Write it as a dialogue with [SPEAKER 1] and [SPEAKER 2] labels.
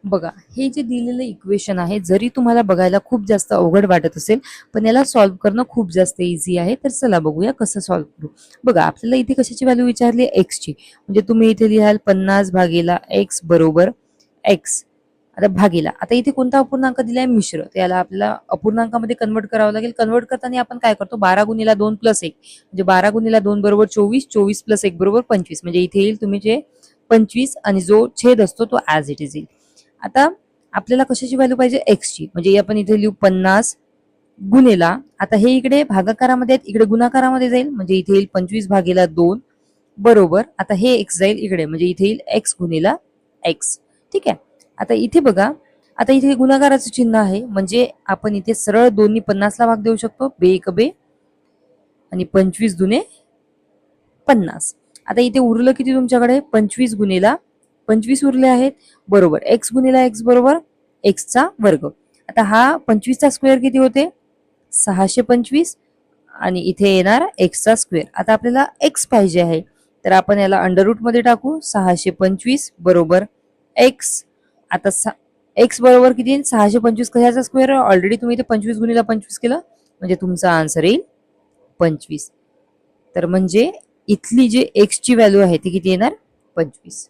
[SPEAKER 1] बघा, हे जे दिलेलं इक्वेशन आहे, जरी तुम्हाला बघायला खूप जास्त अवघड वाटत असेल, पण याला सॉल्व्ह करणं खूप जास्त इझी आहे. तर चला बघूया कसं सॉल्व्ह करू. बघा, आपल्याला इथे कशाची व्हॅल्यू विचारली? एक्सची. म्हणजे तुम्ही इथे लिहाल 50 भागीला एक्स बरोबर एक्स. आता भागीला. आता इथे कोणता अपूर्णांक दिलाय? मिश्र. त्याला आपल्याला अपूर्णांकामध्ये कन्वर्ट करावं लागेल. कन्वर्ट करताना आपण काय करतो? 12 गुणिला 2 प्लस 1. म्हणजे 12 गुणिला 2 बरोबर 24. 24 प्लस 1 बरोबर 25. म्हणजे इथे येईल तुम्ही जे 25 आणि जो छेद असतो तो ॲज इट इज येईल. आता आपल्याला कशाची व्हॅल्यू पाहिजे? एक्सची. म्हणजे आपण इथे लिहू 50 गुणिला. आता हे इकडे भागाकारामध्ये आहेत, इकडे गुणाकारामध्ये जाईल. म्हणजे इथे येईल 25 भागीला 2 बरोबर. आता हे एक्स जाईल इकडे, म्हणजे इथे येईल एक्स गुणिला एक्स. ठीक आहे. आता इथे बघा, आता इथे गुणाकाराचं चिन्ह आहे, म्हणजे आपण इथे सरळ दोन्ही 50 ला भाग देऊ शकतो. बे एक बे आणि 25 दुने 50. आता इथे उरलं किती तुमच्याकडे? 25 गुणिला 25 उरले आहेत बरोबर. एक्स गुणिला एक्स बरोबर एक्सचा वर्ग. आता हा 25चा स्क्वेअर किती होते? 625 आणि इथे येणार एक्सचा स्क्वेअर. आता आपल्याला एक्स पाहिजे आहे, तर आपण याला अंडररूट मध्ये टाकू. 625 बरोबर एक्स. आता एक्स बरोबर किती येईल? 625 कशाचा स्क्वेअर? ऑलरेडी तुम्ही इथे 25 गुणिला 25 केलं, म्हणजे तुमचा आन्सर येईल 25. तर म्हणजे इथली जी एक्सची व्हॅल्यू आहे ती किती येणार? 25.